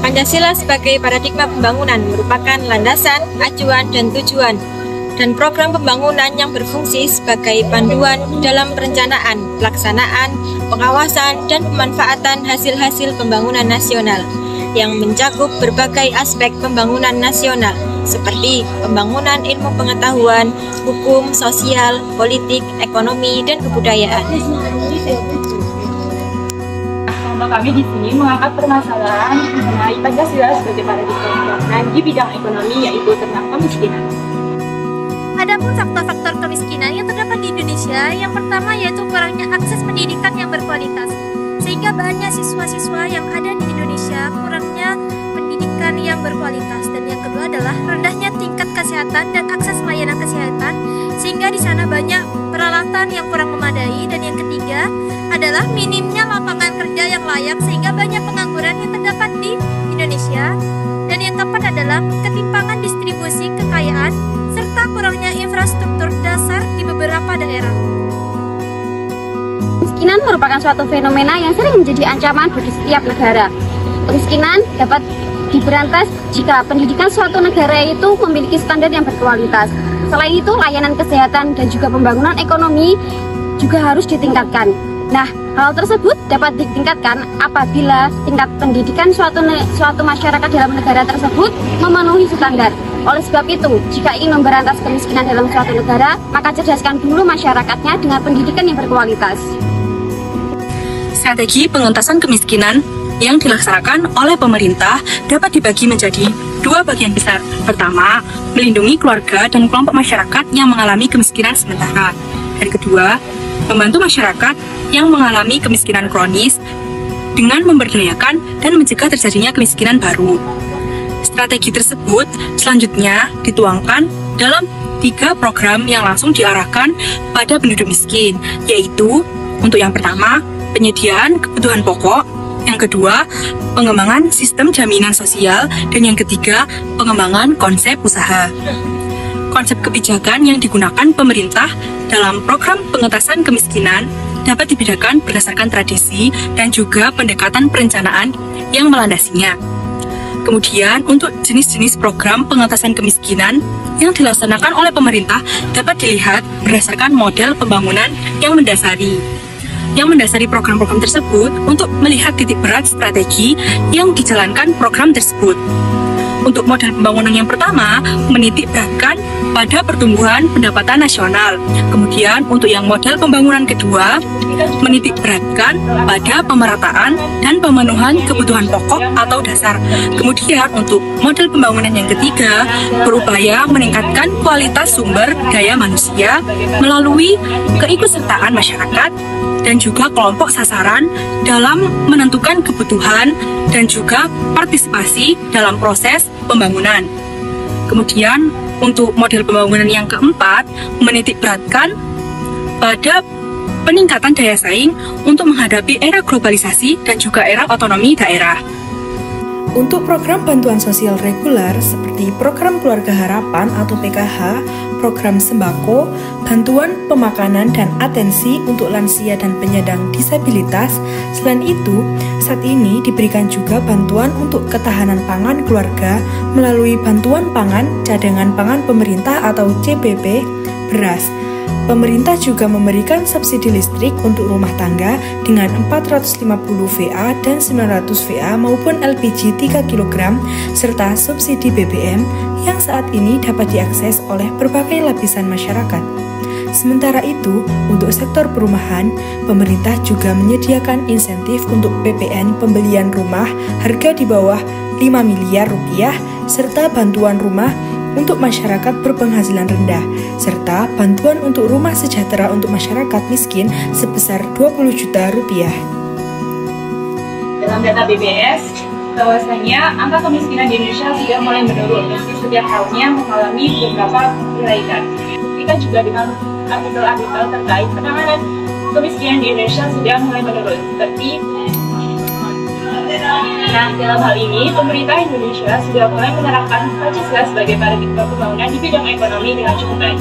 Pancasila sebagai paradigma pembangunan merupakan landasan, acuan, dan tujuan, dan program pembangunan yang berfungsi sebagai panduan dalam perencanaan, pelaksanaan, pengawasan, dan pemanfaatan hasil-hasil pembangunan nasional yang mencakup berbagai aspek pembangunan nasional seperti pembangunan ilmu pengetahuan, hukum, sosial, politik, ekonomi, dan kebudayaan. Kami di sini mengangkat permasalahan mengenai Pancasila sebagai paradigma pembangunan di bidang ekonomi, yaitu tentang kemiskinan. Adapun faktor-faktor kemiskinan yang terdapat di Indonesia, yang pertama yaitu kurangnya akses pendidikan yang berkualitas, sehingga banyak siswa-siswa yang ada di Indonesia kurangnya pendidikan yang berkualitas. Dan yang kedua adalah rendahnya tingkat kesehatan dan akses layanan kesehatan, sehingga di sana banyak peralatan yang kurang memadai. Dan yang ketiga adalah minimnya lapangan kerja yang layak, sehingga banyak pengangguran yang terdapat di Indonesia. Dan yang keempat adalah ketimpangan distribusi kekayaan serta kurangnya infrastruktur dasar di beberapa daerah. Kemiskinan merupakan suatu fenomena yang sering menjadi ancaman bagi setiap negara. Kemiskinan dapat diberantas jika pendidikan suatu negara itu memiliki standar yang berkualitas. Selain itu, layanan kesehatan dan juga pembangunan ekonomi juga harus ditingkatkan. Nah, hal tersebut dapat ditingkatkan apabila tingkat pendidikan suatu masyarakat dalam negara tersebut memenuhi standar. Oleh sebab itu, jika ingin memberantas kemiskinan dalam suatu negara, maka cerdaskan dulu masyarakatnya dengan pendidikan yang berkualitas. Strategi pengentasan kemiskinan yang dilaksanakan oleh pemerintah dapat dibagi menjadi dua bagian besar. Pertama, melindungi keluarga dan kelompok masyarakat yang mengalami kemiskinan sementara. Dan kedua, membantu masyarakat yang mengalami kemiskinan kronis dengan memberdayakan dan mencegah terjadinya kemiskinan baru. Strategi tersebut selanjutnya dituangkan dalam 3 program yang langsung diarahkan pada penduduk miskin, yaitu untuk yang pertama, penyediaan kebutuhan pokok, yang kedua, pengembangan sistem jaminan sosial, dan yang ketiga, pengembangan konsep usaha. Konsep kebijakan yang digunakan pemerintah dalam program pengentasan kemiskinan dapat dibedakan berdasarkan tradisi dan juga pendekatan perencanaan yang melandasinya. Kemudian, untuk jenis-jenis program pengentasan kemiskinan yang dilaksanakan oleh pemerintah dapat dilihat berdasarkan model pembangunan yang mendasari. Yang mendasari program-program tersebut untuk melihat titik berat strategi yang dijalankan program tersebut. Untuk model pembangunan yang pertama, menitik beratkan pada pertumbuhan pendapatan nasional. Kemudian, untuk yang model pembangunan kedua, menitik beratkan pada pemerataan dan pemenuhan kebutuhan pokok atau dasar. Kemudian, untuk model pembangunan yang ketiga, berupaya meningkatkan kualitas sumber daya manusia melalui keikutsertaan masyarakat dan juga kelompok sasaran dalam menentukan kebutuhan dan juga partisipasi dalam proses pembangunan. Kemudian, untuk model pembangunan yang keempat, menitik beratkan pada peningkatan daya saing untuk menghadapi era globalisasi dan juga era otonomi daerah. Untuk program bantuan sosial reguler seperti program Keluarga Harapan atau PKH, program sembako, bantuan pemakanan dan atensi untuk lansia dan penyandang disabilitas. Selain itu, saat ini diberikan juga bantuan untuk ketahanan pangan keluarga melalui bantuan pangan cadangan pangan pemerintah atau CPP beras. Pemerintah juga memberikan subsidi listrik untuk rumah tangga dengan 450 VA dan 900 VA maupun LPG 3 kg serta subsidi BBM yang saat ini dapat diakses oleh berbagai lapisan masyarakat. Sementara itu, untuk sektor perumahan, pemerintah juga menyediakan insentif untuk PPN pembelian rumah harga di bawah 5 miliar rupiah serta bantuan rumah untuk masyarakat berpenghasilan rendah, serta bantuan untuk rumah sejahtera untuk masyarakat miskin sebesar 20 juta rupiah. Dalam data BPS, bahwasanya angka kemiskinan di Indonesia sudah mulai menurun meski setiap tahunnya mengalami beberapa kenaikan. Kita juga dengan artikel-artikel terkait penanganan kemiskinan di Indonesia sudah mulai menurun, seperti dalam hal ini, pemerintah Indonesia sudah mulai menerapkan Pancasila sebagai paradigma pembangunan di bidang ekonomi dengan cukup baik.